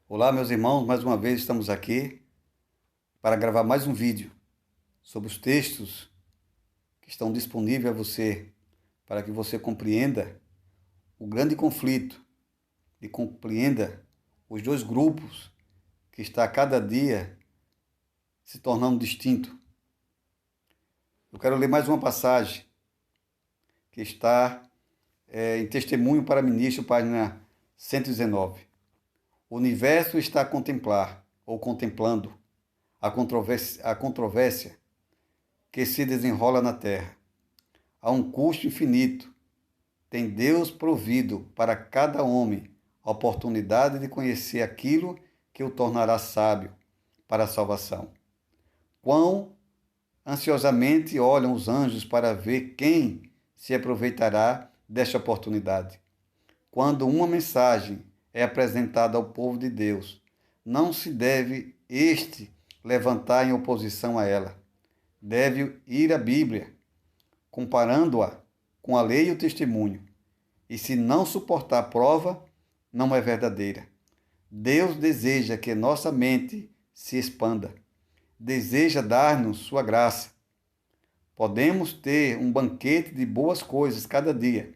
Olá, meus irmãos, mais uma vez estamos aqui para gravar mais um vídeo sobre os textos que estão disponíveis a você, para que você compreenda o grande conflito e compreenda os dois grupos que está a cada dia se tornando distinto. Eu quero ler mais uma passagem que está em Testemunho para Ministro, página 119. O universo está a contemplar, ou contemplando, a controvérsia que se desenrola na Terra. A um custo infinito, tem Deus provido para cada homem a oportunidade de conhecer aquilo que o tornará sábio para a salvação. Quão ansiosamente olham os anjos para ver quem se aproveitará desta oportunidade. Quando uma mensagem é apresentada ao povo de Deus, não se deve este levantar em oposição a ela. Deve ir à Bíblia, comparando-a com a lei e o testemunho. E se não suportar a prova, não é verdadeira. Deus deseja que nossa mente se expanda. Deseja dar-nos sua graça. Podemos ter um banquete de boas coisas cada dia,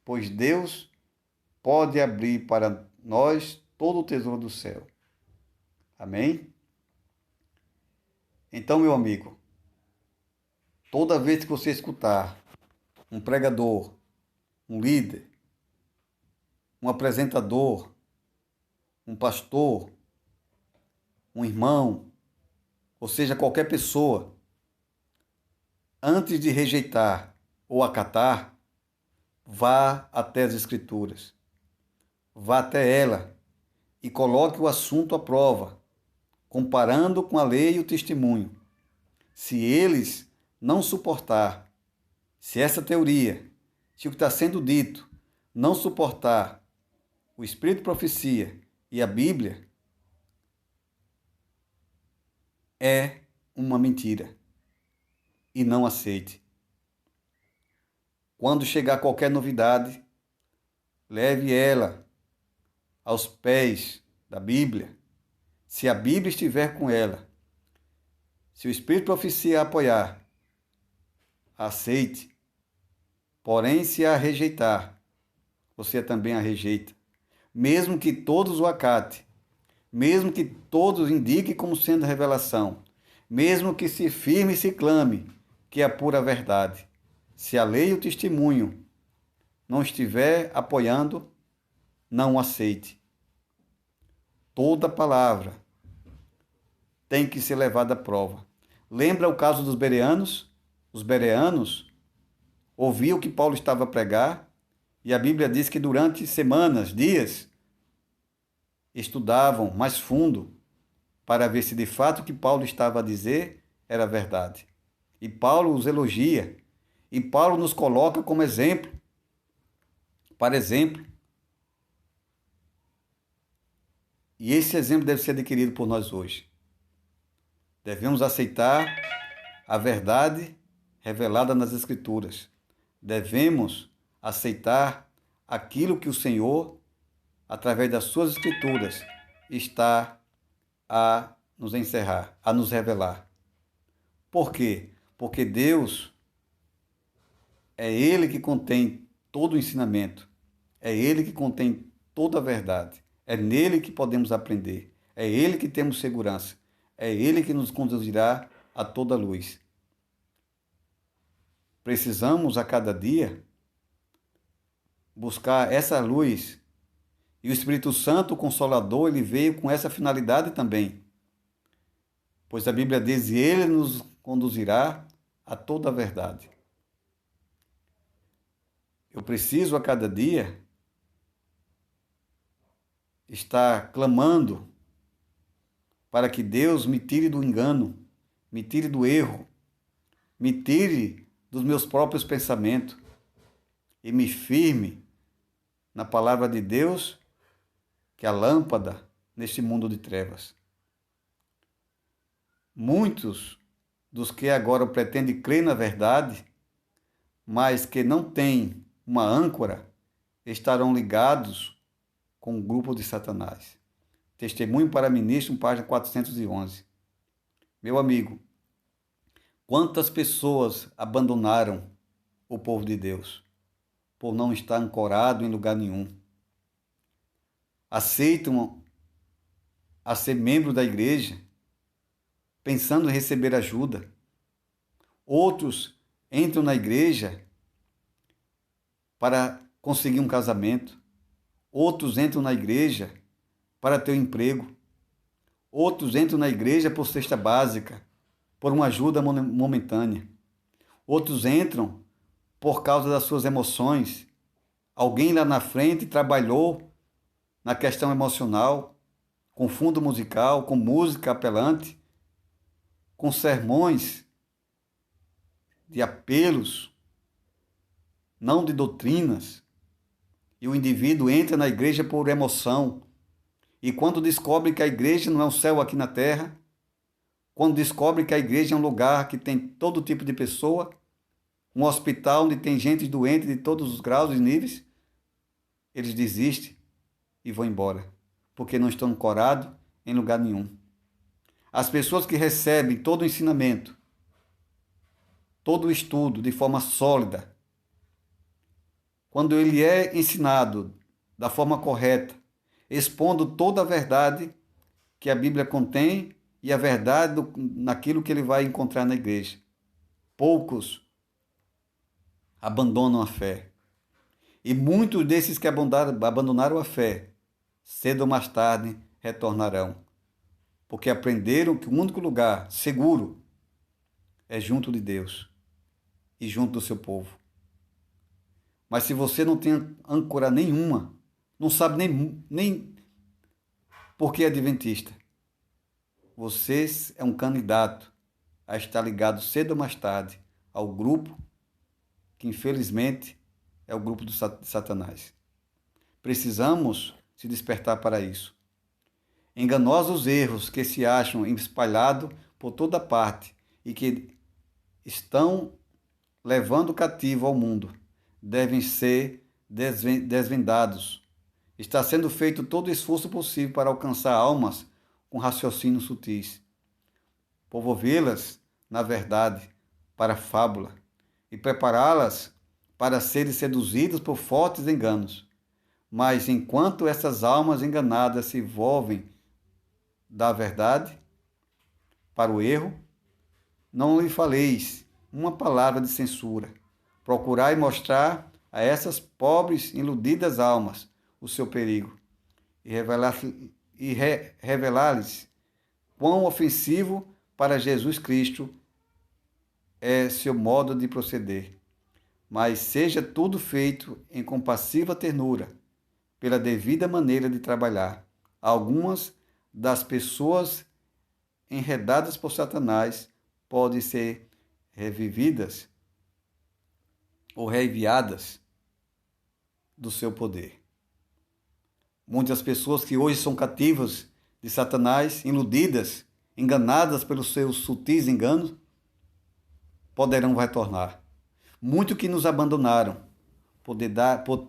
pois Deus pode abrir para nós todo o tesouro do céu. Amém? Então, meu amigo, toda vez que você escutar um pregador, um líder, um apresentador, um pastor, um irmão, ou seja, qualquer pessoa, antes de rejeitar ou acatar, vá até as Escrituras. Vá até ela e coloque o assunto à prova, comparando com a lei e o testemunho. Se eles não suportar, se essa teoria, se o que está sendo dito, não suportar o Espírito de Profecia e a Bíblia, é uma mentira. E não aceite. Quando chegar qualquer novidade, leve ela aos pés da Bíblia. Se a Bíblia estiver com ela, se o Espírito de Profecia a apoiar, aceite. Porém, se a rejeitar, você também a rejeita. Mesmo que todos o acatem, mesmo que todos indiquem como sendo revelação, mesmo que se firme e se clame que é a pura verdade. Se a lei e o testemunho não estiver apoiando, não o aceite. Toda palavra tem que ser levada à prova. Lembra o caso dos bereanos? Os bereanos ouviam o que Paulo estava a pregar, e a Bíblia diz que durante semanas, dias, estudavam mais fundo para ver se de fato o que Paulo estava a dizer era verdade. E Paulo os elogia, e Paulo nos coloca como exemplo, para exemplo. E esse exemplo deve ser adquirido por nós hoje. Devemos aceitar a verdade revelada nas Escrituras. Devemos aceitar aquilo que o Senhor, através das suas Escrituras, está a nos encerrar, a nos revelar. Por quê? Porque Deus é Ele que contém todo o ensinamento, é Ele que contém toda a verdade, é nele que podemos aprender, é Ele que temos segurança, é Ele que nos conduzirá a toda luz. Precisamos a cada dia buscar essa luz, e o Espírito Santo, o Consolador, ele veio com essa finalidade também, pois a Bíblia diz: e ele nos conduzirá a toda a verdade. Eu preciso a cada dia estar clamando para que Deus me tire do engano, me tire do erro, me tire dos meus próprios pensamentos e me firme na palavra de Deus, que é a lâmpada neste mundo de trevas. Muitos dos que agora pretendem crer na verdade, mas que não têm uma âncora, estarão ligados com o grupo de Satanás. Testemunho para Ministro, página 411. Meu amigo, quantas pessoas abandonaram o povo de Deus por não estar ancorado em lugar nenhum? Aceitam a ser membro da igreja, pensando em receber ajuda. Outros entram na igreja para conseguir um casamento. Outros entram na igreja para ter um emprego. Outros entram na igreja por cesta básica, por uma ajuda momentânea. Outros entram por causa das suas emoções. Alguém lá na frente trabalhou na questão emocional, com fundo musical, com música apelante, com sermões de apelos, não de doutrinas. E o indivíduo entra na igreja por emoção. E quando descobre que a igreja não é um céu aqui na terra, quando descobre que a igreja é um lugar que tem todo tipo de pessoa, um hospital onde tem gente doente de todos os graus e níveis, eles desistem e vão embora, porque não estão ancorados em lugar nenhum. As pessoas que recebem todo o ensinamento, todo o estudo de forma sólida, quando ele é ensinado da forma correta, expondo toda a verdade que a Bíblia contém e a verdade naquilo que ele vai encontrar na igreja, poucos abandonam a fé. E muitos desses que abandonaram a fé, cedo ou mais tarde, retornarão. Porque aprenderam que o único lugar seguro é junto de Deus e junto do seu povo. Mas se você não tem âncora nenhuma, não sabe nem por que é adventista, você é um candidato a estar ligado cedo ou mais tarde ao grupo que, infelizmente, é o grupo de Satanás. Precisamos se despertar para isso. Enganosos erros que se acham espalhados por toda parte e que estão levando cativo ao mundo devem ser desvendados. Está sendo feito todo o esforço possível para alcançar almas com raciocínios sutis, promovê-las, na verdade, para a fábula e prepará-las para serem seduzidas por fortes enganos. Mas enquanto essas almas enganadas se envolvem da verdade para o erro, não lhe faleis uma palavra de censura. Procurai mostrar a essas pobres, iludidas almas o seu perigo e revelar-lhes quão ofensivo para Jesus Cristo é seu modo de proceder. Mas seja tudo feito em compassiva ternura, pela devida maneira de trabalhar. Algumas das pessoas enredadas por Satanás podem ser revividas ou reenviadas do seu poder. Muitas pessoas que hoje são cativas de Satanás, iludidas, enganadas pelos seus sutis enganos, poderão retornar. Muitos que nos abandonaram por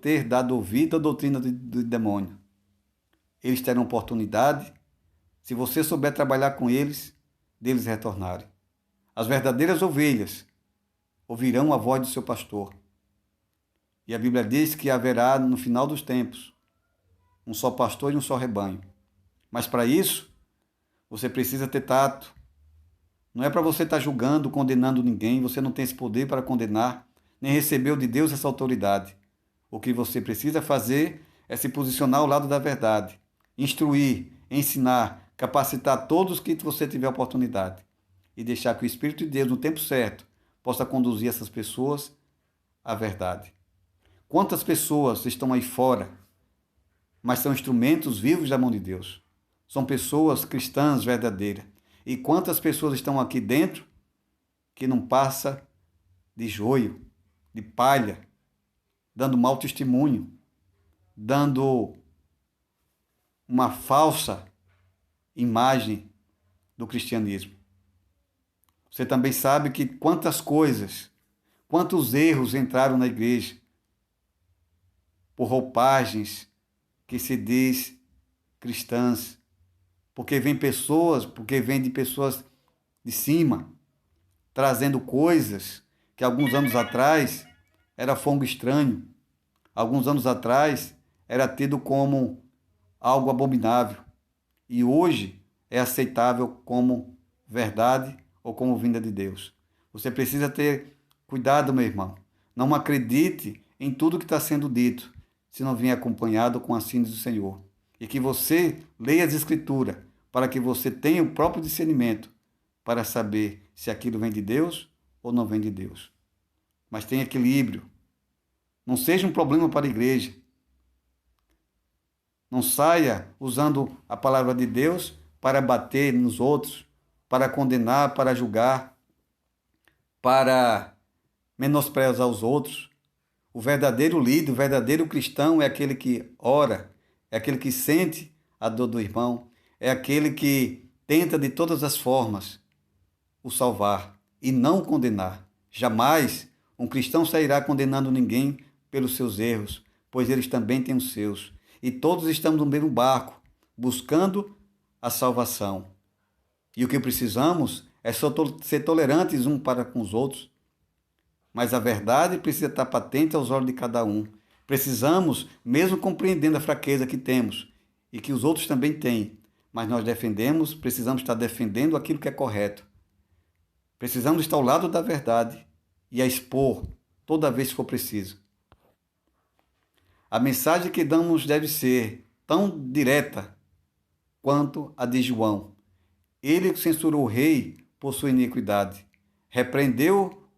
ter dado ouvido à doutrina do demônio. Eles terão oportunidade, se você souber trabalhar com eles, deles retornarem. As verdadeiras ovelhas ouvirão a voz do seu pastor. E a Bíblia diz que haverá, no final dos tempos, um só pastor e um só rebanho. Mas para isso, você precisa ter tato. Não é para você estar julgando, condenando ninguém. Você não tem esse poder para condenar, nem recebeu de Deus essa autoridade. O que você precisa fazer é se posicionar ao lado da verdade, instruir, ensinar, capacitar todos que você tiver oportunidade e deixar que o Espírito de Deus, no tempo certo, possa conduzir essas pessoas à verdade. Quantas pessoas estão aí fora, mas são instrumentos vivos da mão de Deus? São pessoas cristãs verdadeiras. E quantas pessoas estão aqui dentro que não passa de joio, de palha, dando mau testemunho, dando uma falsa imagem do cristianismo. Você também sabe que quantas coisas, quantos erros entraram na igreja por roupagens que se diz cristãs, porque vem de pessoas de cima, trazendo coisas que alguns anos atrás era fongo estranho, alguns anos atrás era tido como algo abominável e hoje é aceitável como verdade ou como vinda de Deus. Você precisa ter cuidado, meu irmão. Não acredite em tudo que está sendo dito, se não vier acompanhado com a síntese do Senhor. E que você leia as Escrituras, para que você tenha o próprio discernimento, para saber se aquilo vem de Deus ou não vem de Deus. Mas tenha equilíbrio. Não seja um problema para a igreja. Não saia usando a palavra de Deus para bater nos outros, para condenar, para julgar, para menosprezar os outros. O verdadeiro líder, o verdadeiro cristão é aquele que ora, é aquele que sente a dor do irmão, é aquele que tenta de todas as formas o salvar e não condenar. Jamais um cristão sairá condenando ninguém pelos seus erros, pois eles também têm os seus. E todos estamos no mesmo barco, buscando a salvação. E o que precisamos é só ser tolerantes uns para com os outros. Mas a verdade precisa estar patente aos olhos de cada um. Precisamos, mesmo compreendendo a fraqueza que temos e que os outros também têm, mas nós precisamos estar defendendo aquilo que é correto. Precisamos estar ao lado da verdade e a expor toda vez que for preciso. A mensagem que damos deve ser tão direta quanto a de João. Ele censurou o rei por sua iniquidade, repreendeu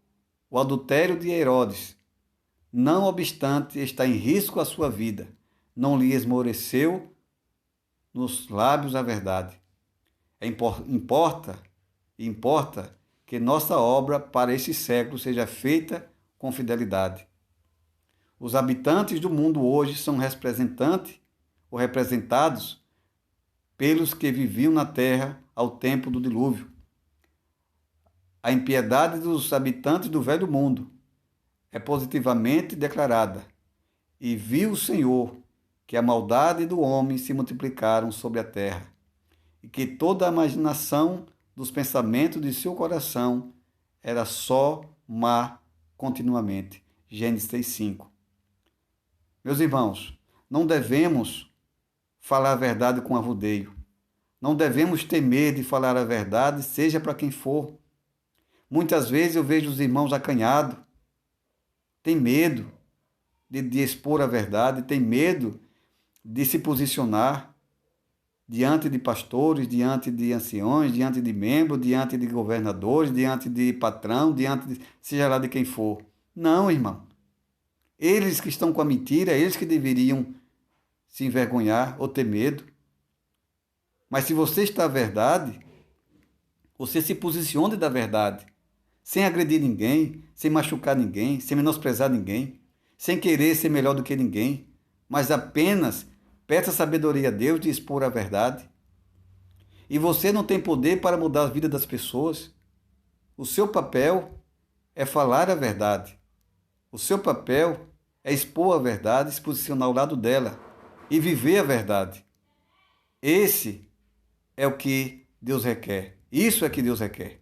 o adultério de Herodes. Não obstante, está em risco a sua vida. Não lhe esmoreceu nos lábios a verdade. Importa que nossa obra para esse século seja feita com fidelidade. Os habitantes do mundo hoje são representantes ou representados pelos que viviam na terra ao tempo do dilúvio. A impiedade dos habitantes do velho mundo é positivamente declarada. E viu o Senhor que a maldade do homem se multiplicaram sobre a terra, e que toda a imaginação dos pensamentos de seu coração era só má continuamente. Gênesis 6:5. Meus irmãos, não devemos falar a verdade com arrudeio. Não devemos temer de falar a verdade, seja para quem for. Muitas vezes eu vejo os irmãos acanhados, tem medo de expor a verdade, tem medo de se posicionar diante de pastores, diante de anciões, diante de membros, diante de governadores, diante de patrão, diante de seja lá de quem for. Não, irmão. Eles que estão com a mentira, eles que deveriam se envergonhar ou ter medo. Mas se você está à verdade, você se posicione da verdade, sem agredir ninguém, sem machucar ninguém, sem menosprezar ninguém, sem querer ser melhor do que ninguém, mas apenas peça sabedoria a Deus de expor a verdade. E você não tem poder para mudar a vida das pessoas. O seu papel é falar a verdade. O seu papel é expor a verdade, se posicionar ao lado dela e viver a verdade. Esse é o que Deus requer. Isso é que Deus requer.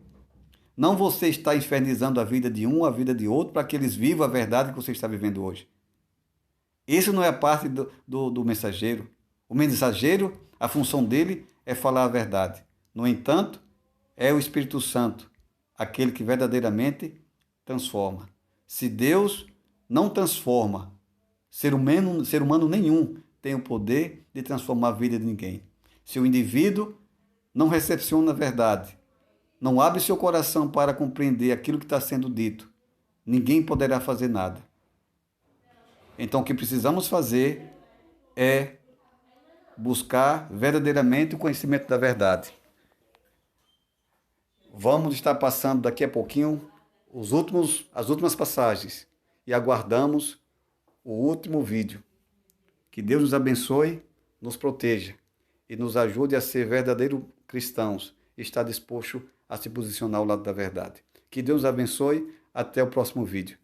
Não você está infernizando a vida de um, a vida de outro, para que eles vivam a verdade que você está vivendo hoje. Isso não é a parte do mensageiro. O mensageiro, a função dele é falar a verdade. No entanto, é o Espírito Santo, aquele que verdadeiramente transforma. Se Deus não transforma, ser humano nenhum tem o poder de transformar a vida de ninguém. Se o indivíduo não recepciona a verdade, não abre seu coração para compreender aquilo que está sendo dito, ninguém poderá fazer nada. Então, o que precisamos fazer é buscar verdadeiramente o conhecimento da verdade. Vamos estar passando daqui a pouquinho as últimas passagens e aguardamos o último vídeo. Que Deus nos abençoe, nos proteja e nos ajude a ser verdadeiros cristãos e estar disposto a se posicionar ao lado da verdade. Que Deus abençoe. Até o próximo vídeo.